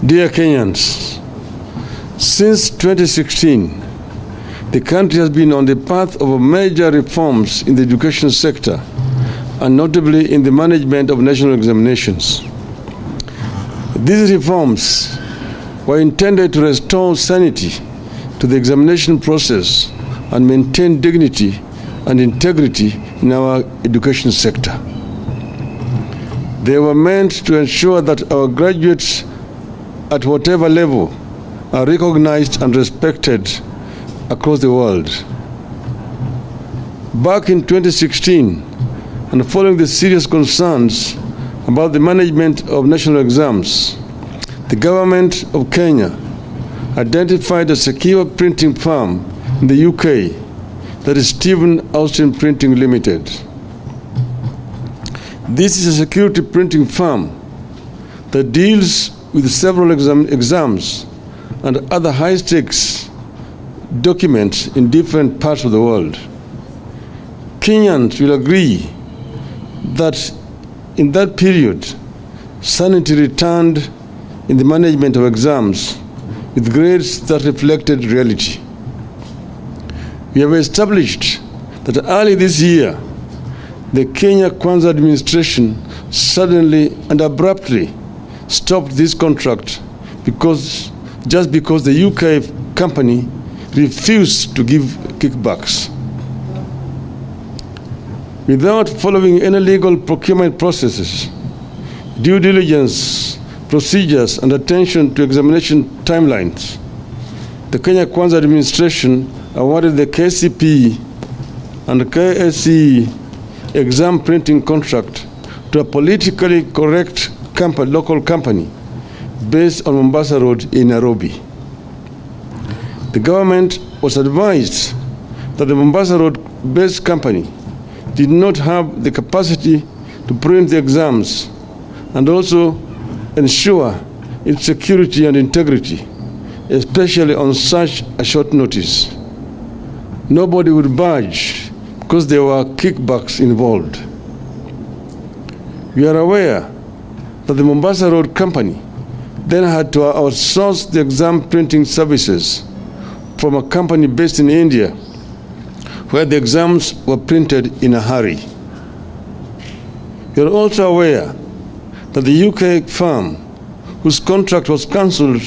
Dear Kenyans, since 2016, the country has been on the path of major reforms in the education sector, and notably in the management of national examinations. These reforms were intended to restore sanity to the examination process and maintain dignity and integrity in our education sector. They were meant to ensure that our graduates at whatever level are recognized and respected across the world. Back in 2016, and following the serious concerns about the management of national exams, the government of Kenya identified a secure printing firm in the UK, that is Stephen Austin Printing Limited. This is a security printing firm that deals with several exams and other high-stakes documents in different parts of the world. Kenyans will agree that in that period, sanity returned in the management of exams with grades that reflected reality. We have established that early this year, the Kenya Kwanza administration suddenly and abruptly stopped this contract just because the UK company refused to give kickbacks. Without following any legal procurement processes, due diligence procedures, and attention to examination timelines, the Kenya Kwanza administration awarded the KCPE and KCPE exam printing contract to a politically correct local company based on Mombasa Road in Nairobi. The government was advised that the Mombasa Road-based company did not have the capacity to print the exams and also ensure its security and integrity, especially on such a short notice. Nobody would budge because there were kickbacks involved. We are aware that the Mombasa Road company then had to outsource the exam printing services from a company based in India, where the exams were printed in a hurry. We are also aware that the UK firm, whose contract was cancelled,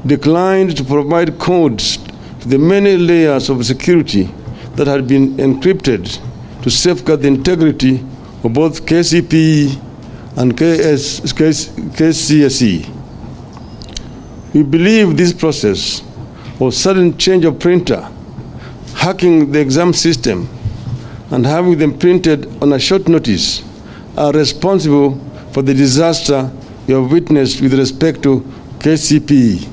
declined to provide codes to the many layers of security that had been encrypted to safeguard the integrity of both KCPE and KCSE. We believe this process of sudden change of printer, hacking the exam system, and having them printed on a short notice are responsible for the disaster we have witnessed with respect to KCPE.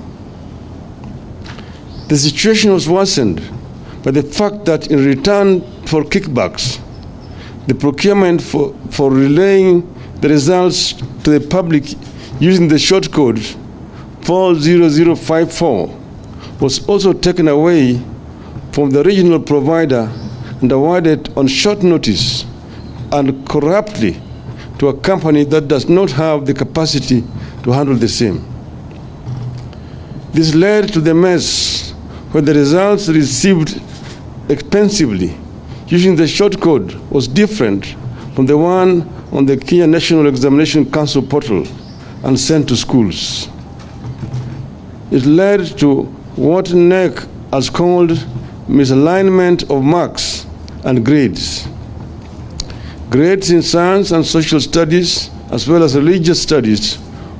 The situation was worsened by the fact that in return for kickbacks, the procurement for relaying the results to the public using the short code 40054 was also taken away from the regional provider and awarded on short notice and corruptly to a company that does not have the capacity to handle the same. This led to the mess where the results received expensively using the short code was different from the one on the Kenya National Examination Council portal and sent to schools. It led to what NEC has called misalignment of marks and grades. Grades in science and social studies, as well as religious studies,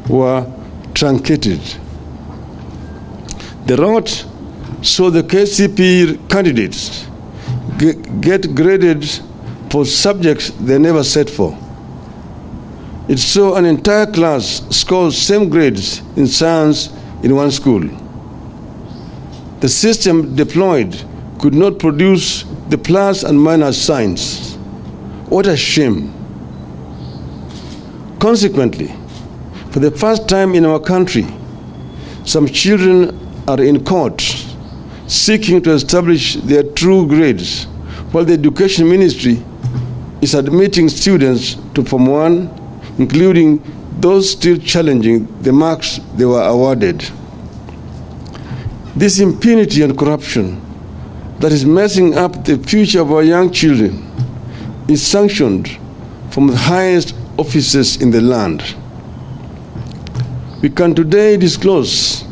were truncated. The route saw the KCPE candidates get graded for subjects they never set for. It saw an entire class score same grades in science in one school. The system deployed could not produce the plus and minus signs. What a shame. Consequently, for the first time in our country, some children are in court seeking to establish their true grades, while the Education Ministry is admitting students to Form 1, including those still challenging the marks they were awarded. This impunity and corruption that is messing up the future of our young children is sanctioned from the highest offices in the land. We can today disclose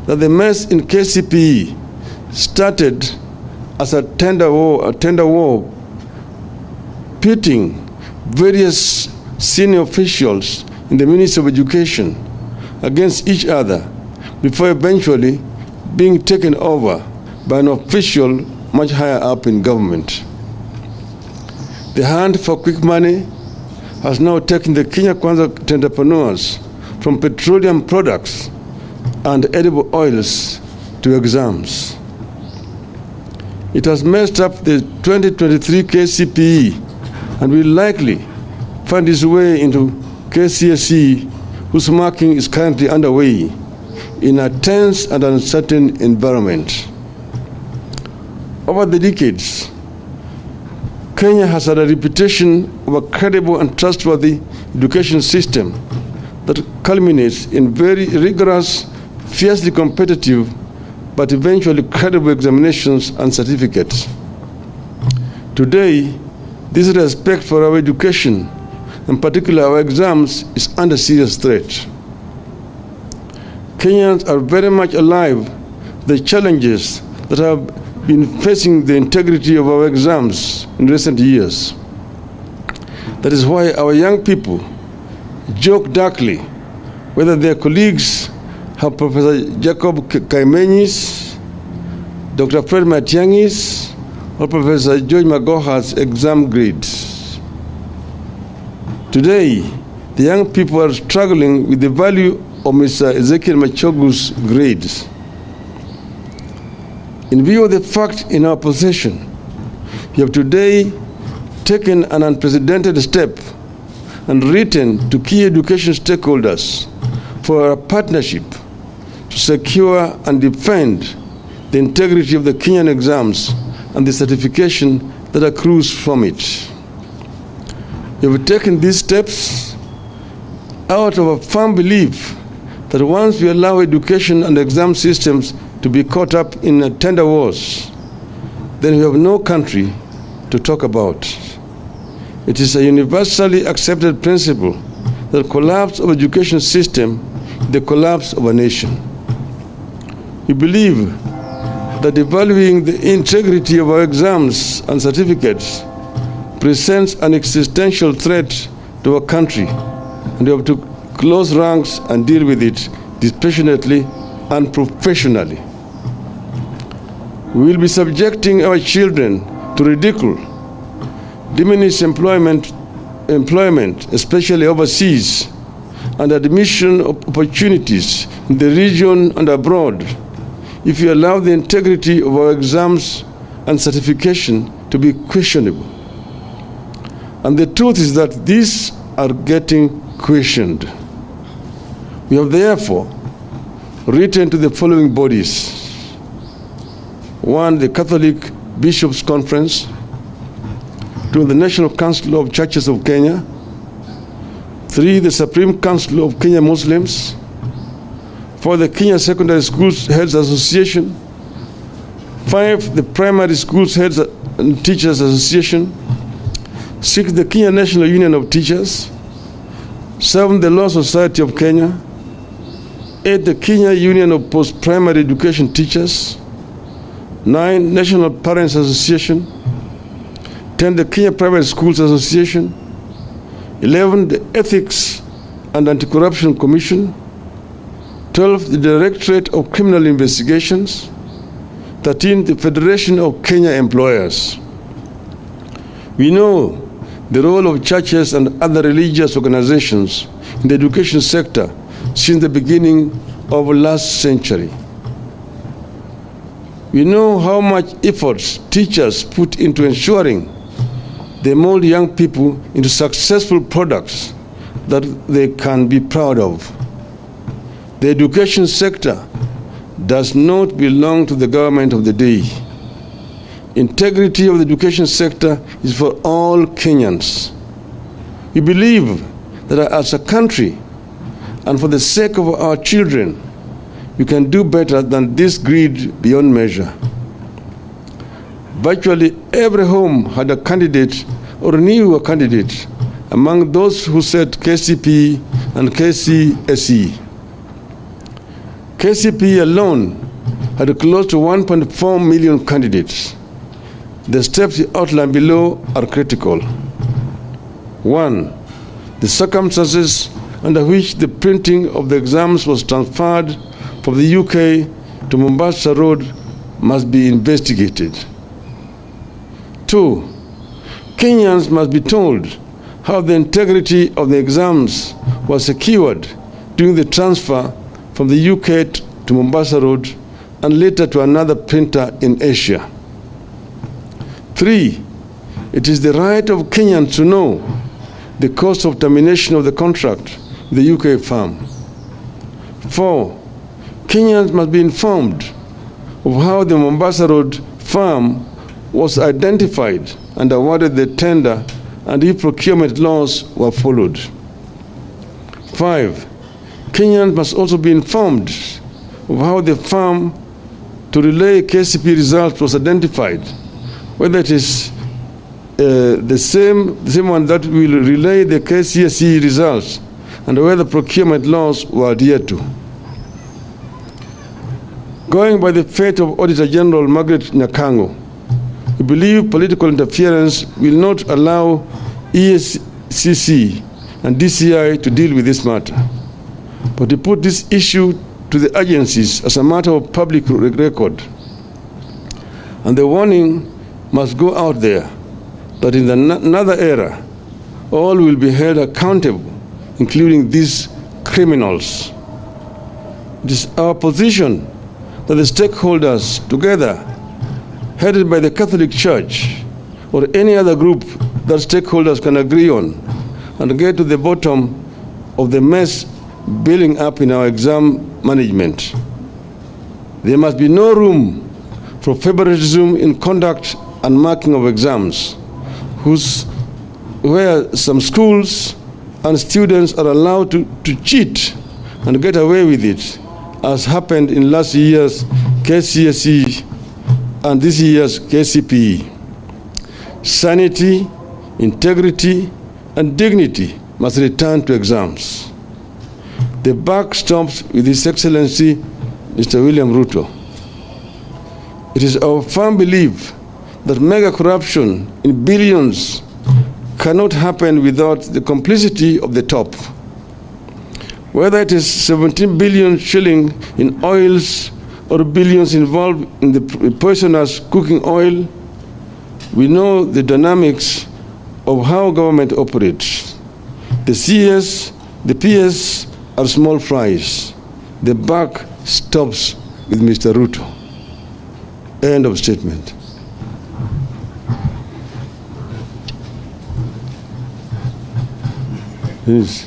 that the mess in KCPE started as a tender war pitting various senior officials in the Ministry of Education against each other before eventually being taken over by an official much higher up in government. The hunt for quick money has now taken the Kenya Kwanza entrepreneurs from petroleum products and edible oils to exams. It has messed up the 2023 KCPE and will likely find its way into KCSE, whose marking is currently underway in a tense and uncertain environment. Over the decades, Kenya has had a reputation of a credible and trustworthy education system that culminates in very rigorous, fiercely competitive, but eventually credible examinations and certificates. Today, this respect for our education, in particular our exams, is under serious threat. Kenyans are very much alive to the challenges that have been facing the integrity of our exams in recent years. That is why our young people joke darkly whether their colleagues have Professor Jacob Kaimenyis, Dr. Fred Matiangis, or Professor George Magoha's exam grades. Today, the young people are struggling with the value of Mr. Ezekiel Machogu's grades. In view of the fact in our possession, we have today taken an unprecedented step and written to key education stakeholders for a partnership to secure and defend the integrity of the Kenyan exams and the certification that accrues from it. We have taken these steps out of a firm belief that once we allow education and exam systems to be caught up in tender wars, then we have no country to talk about. It is a universally accepted principle that the collapse of education system is the collapse of a nation. We believe that evaluating the integrity of our exams and certificates presents an existential threat to our country, and we have to close ranks and deal with it dispassionately and professionally. We will be subjecting our children to ridicule, diminished employment, especially overseas, and admission opportunities in the region and abroad if we allow the integrity of our exams and certification to be questionable. And the truth is that these are getting questioned. We have therefore written to the following bodies: 1, the Catholic Bishops' Conference; 2, the National Council of Churches of Kenya; 3, the Supreme Council of Kenya Muslims; 4, the Kenya Secondary Schools Heads Association; 5, the Primary Schools Heads and Teachers Association; 6, the Kenya National Union of Teachers; 7, the Law Society of Kenya; 8, the Kenya Union of Post-Primary Education Teachers; 9, National Parents Association; 10, the Kenya Private Schools Association; 11, the Ethics and Anti-Corruption Commission; 12, the Directorate of Criminal Investigations; 13, the Federation of Kenya Employers. We know the role of churches and other religious organizations in the education sector since the beginning of last century. We know how much efforts teachers put into ensuring they mold young people into successful products that they can be proud of. The education sector does not belong to the government of the day. Integrity of the education sector is for all Kenyans. We believe that as a country, and for the sake of our children, we can do better than this greed beyond measure. Virtually every home had a candidate or knew a candidate among those who said KCPE and KCSE. KCPE alone had close to 1.4 million candidates. The steps outlined below are critical. 1. The circumstances under which the printing of the exams was transferred from the UK to Mombasa Road must be investigated. 2. Kenyans must be told how the integrity of the exams was secured during the transfer from the UK to Mombasa Road and later to another printer in Asia. 3. It is the right of Kenyans to know the cost of termination of the contract with the UK firm. 4. Kenyans must be informed of how the Mombasa Road firm was identified and awarded the tender and if procurement laws were followed. 5. Kenyans must also be informed of how the firm to relay KCPE results was identified, whether it is the same one that will relay the KCSE results and whether procurement laws were adhered to. Going by the fate of Auditor General Margaret Nyakango, we believe political interference will not allow EACC and DCI to deal with this matter, but to put this issue to the agencies as a matter of public record. And the warning must go out there that in another era, all will be held accountable, including these criminals. It is our position that the stakeholders together, headed by the Catholic Church or any other group that stakeholders can agree on, and get to the bottom of the mess building up in our exam management. There must be no room for favoritism in conduct and marking of exams, where some schools and students are allowed to cheat and get away with it, as happened in last year's KCSE and this year's KCPE. Sanity, integrity, and dignity must return to exams. The buck stops with His Excellency, Mr. William Ruto. It is our firm belief that mega corruption in billions cannot happen without the complicity of the top. Whether it is 17 billion shilling in oils or billions involved in the poisonous cooking oil, we know the dynamics of how government operates. The CS, the PS are small fries. The buck stops with Mr. Ruto. End of statement. Yes.